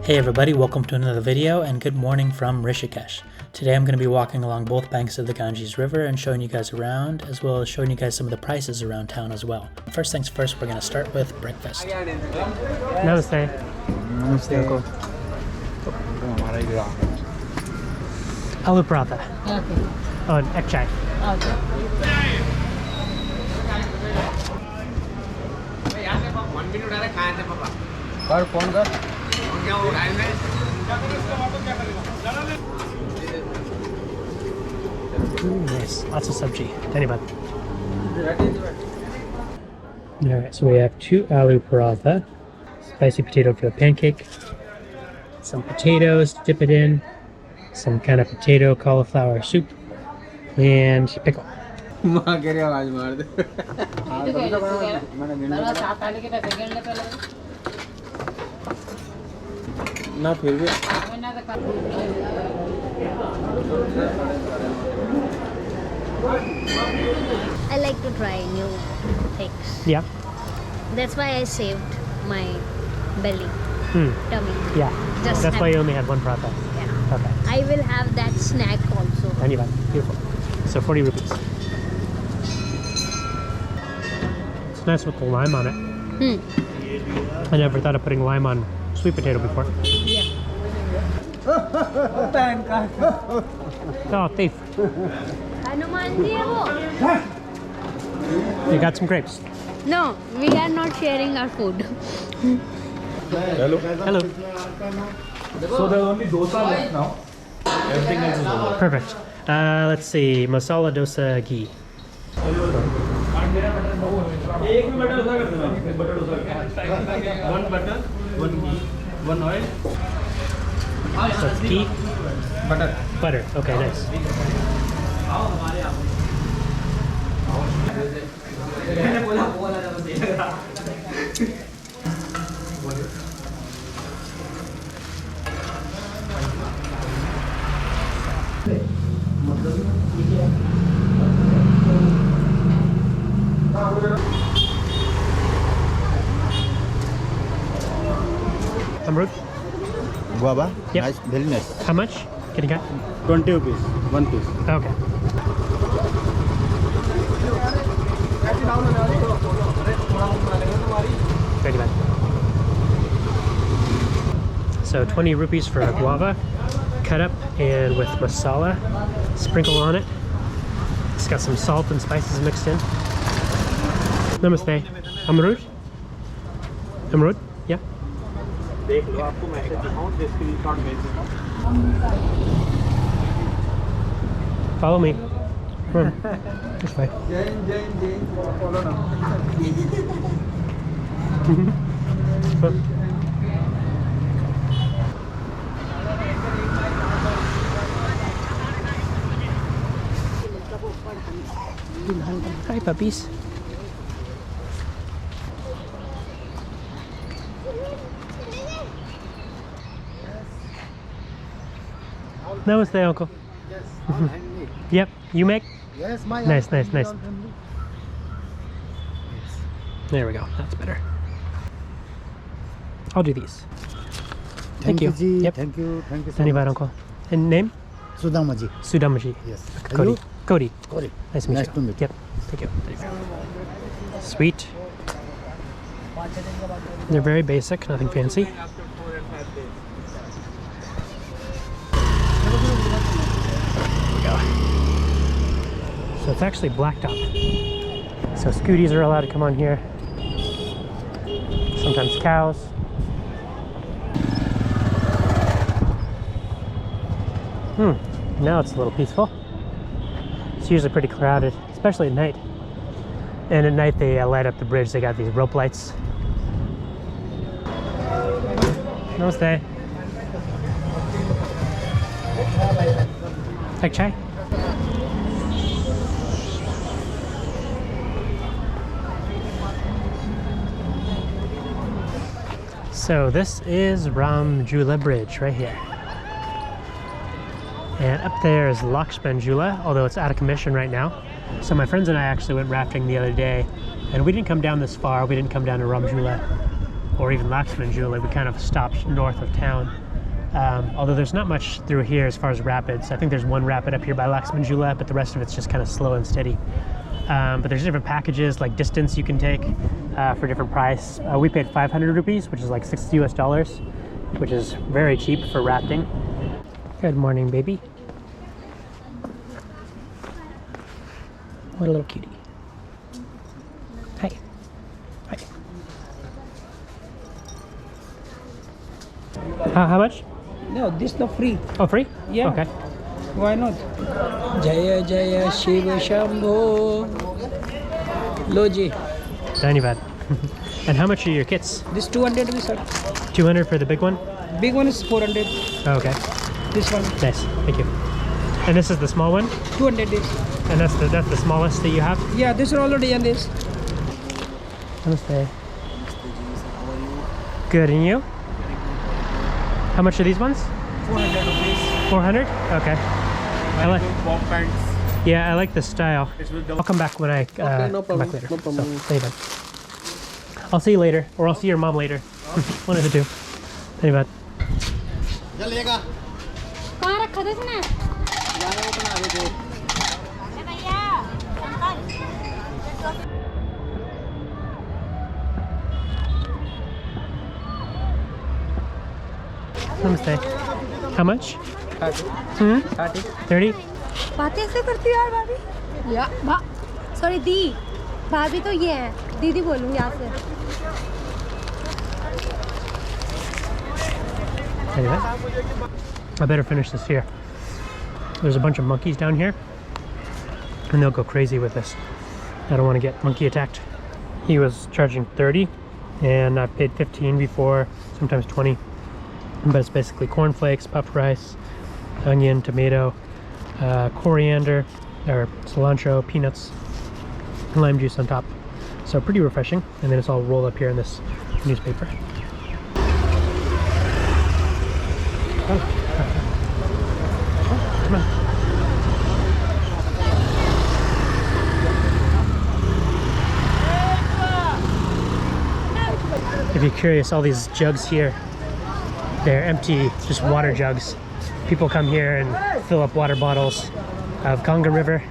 Hey everybody, welcome to another video and good morning from Rishikesh. Today I'm going to be walking along both banks of the Ganges River and showing you guys around, as well as showing you guys some of the prices around town as well. First things first, we're going to start with breakfast. Namaste. Namaste. Uncle. Aloo paratha. Okay. Oh, and egg chai. Okay. Ooh, nice. Lots of sabji. Dhanyabad. Alright, so we have 2 aloo paratha, spicy potato for the pancake, some potatoes to dip it in, some kind of potato cauliflower soup, and pickle. I like to try new things. Yeah. That's why I saved my belly, tummy. Yeah. Just That's have- why you only had 1 paratha. Yeah. Okay. I will have that snack also. Dhanyabad. Beautiful. So 40 rupees. It's nice with the lime on it. I never thought of putting lime on sweet potato before. Yeah. Oh, thief. Hanuman ji hai wo. You got some grapes. No, we are not sharing our food. Hello. So there are only dosa left now. Everything else is over. Perfect. Let's see. Masala dosa ghee. One butter, one ghee, one oil. So it's ghee, Butter. butter. Okay, nice. Amrut, Guava? Yep. Nice, very nice. how much can you get? 20 rupees, one piece. Okay. Very bad. So 20 rupees for a guava, cut up and with masala, sprinkle on it. It's got some salt and spices mixed in. Namaste. Amrut? Amrut? Yeah? Follow me. Come on. This way. Come. Hi, puppies. Namaste, uncle. Yep, you make? Yes, my Nice. There we go. That's better. I'll do these. Thank you. Ji. Yep. Thank you so Dhanyabad, much. uncle. And name? Sudamaji. Sudamaji. Yes. Cody. Cody. Cody. Nice to meet Nice you. to meet you. Yep. Thank you. Sweet. They're very basic, nothing fancy. There we go. So it's actually blacktop. So scooties are allowed to come on here. Sometimes cows. Now it's a little peaceful. It's usually pretty crowded, especially at night. And at night they light up the bridge. They got these rope lights. Namaste. Egg chai? So this is Ram Jhula Bridge right here. And up there is Laxman Jhula, although it's out of commission right now. So my friends and I actually went rafting the other day, and we didn't come down this far. We didn't come down to Ram Jhula. or even Laxman Jhula, we kind of stopped north of town. Although there's not much through here as far as rapids. I think there's one rapid up here by Laxman Jhula, but the rest of it's just kind of slow and steady. But there's different packages, like distance you can take for different price. We paid 500 rupees, which is like $60 US, which is very cheap for rafting. Good morning, baby. What a little cutie. Hi. Hi. How much? No, this not free. Oh, free? Yeah. Okay. Why not? Jaya Jaya Shiva Shambho. Loji. Dhanyavad. And how much are your kits? This 200 rupees, sir. 200 for the big one? Big one is 400. Oh, okay. This one Nice. Thank you. And this is the small one? 200 is. And that's the smallest that you have? Yeah, this is already on this. Namaste. Good, and you? How much are these ones? 400 rupees. 400? Okay. I like. Bomb pants. Yeah, I like the style. I'll come back when I no come back problem, later. no problem. So, anyway. I'll see you later, or I'll see your mom later. One of the two. Anyway. कहाँ रखा था इसने? Namaste. How much? 30. 30? बातें ऐसे करती हो यार भाभी या सॉरी दी भाभी तो ये है दीदी बोलूँगी यहाँ से Anyway, I better finish this here. There's a bunch of monkeys down here, and they'll go crazy with this. I don't want to get monkey attacked. He was charging 30, and I've paid 15 before, sometimes 20. But it's basically cornflakes, puffed rice, onion, tomato, coriander, or cilantro, peanuts, and lime juice on top. So pretty refreshing, and then it's all rolled up here in this newspaper. Oh. Come on. If you're curious, all these jugs here, they're empty, just water jugs. People come here and fill up water bottles of Ganga River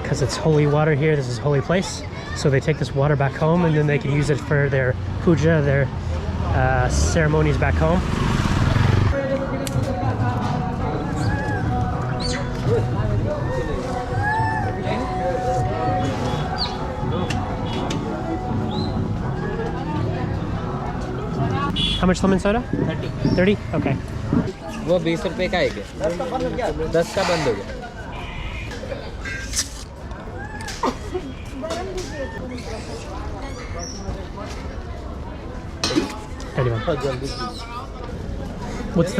because it's holy water here. This is a holy place. So they take this water back home and then they can use it for their puja, their ceremonies back home. How much lemon soda? 30. 30? Okay. वो 20 रुपए का है क्या? 10 का बंद हो गया.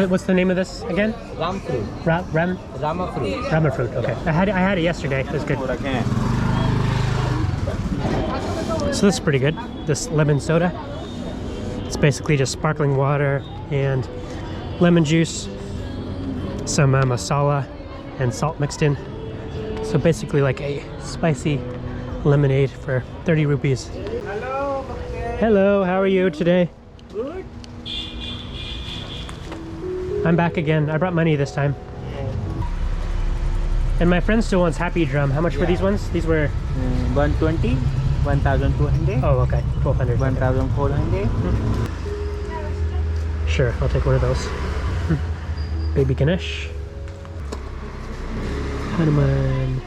What's the name of this again? Ram fruit. Rama fruit. Rama fruit. Okay. I had it yesterday. It was good. So this is pretty good. This lemon soda. It's basically just sparkling water and lemon juice, some masala and salt mixed in. So basically like a spicy lemonade for 30 rupees. Hello. Hello, how are you today? Good. I'm back again. I brought money this time. And my friend still wants Happy Drum. How much were these ones? These were 120, 1,200. Oh, okay. 1,200. 1,400. Sure, I'll take one of those. Baby Ganesh. Hanuman.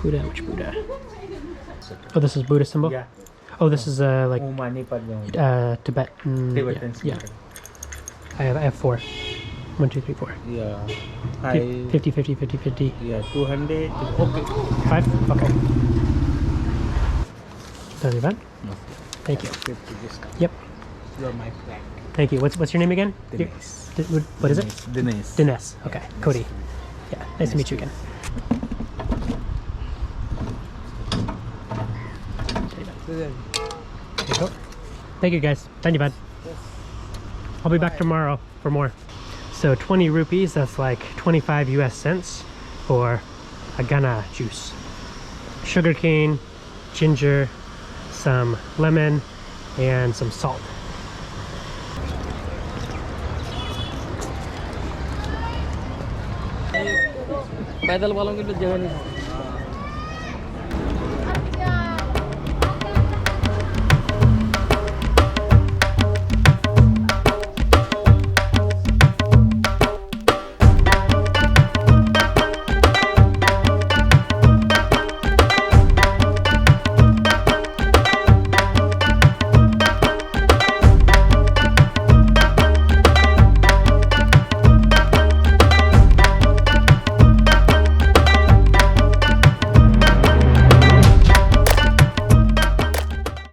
Buddha, which Buddha? Oh, this is Buddha symbol? Yeah. Oh, this is like Tibetan. Tibetan. Yeah. I have 4. 1, 2, 3, 4. Yeah. 50, 50, 50, 50. Yeah, 200. Okay. 5? Okay. Sorry, Van. Thank you. 50 discount. Yep. You're my friend. Thank you. What's your name again? Dinesh. What is it? Dinesh. Dinesh. Okay. Cody. Yeah. Nice to meet you again. There you go. Thank you guys. Dhanyavad. I'll be back tomorrow for more. So 20 rupees, that's like 25 US cents for a Ghana juice. Sugar cane, ginger, some lemon, and some salt. पैदल वालों के लिए जगह नहीं है।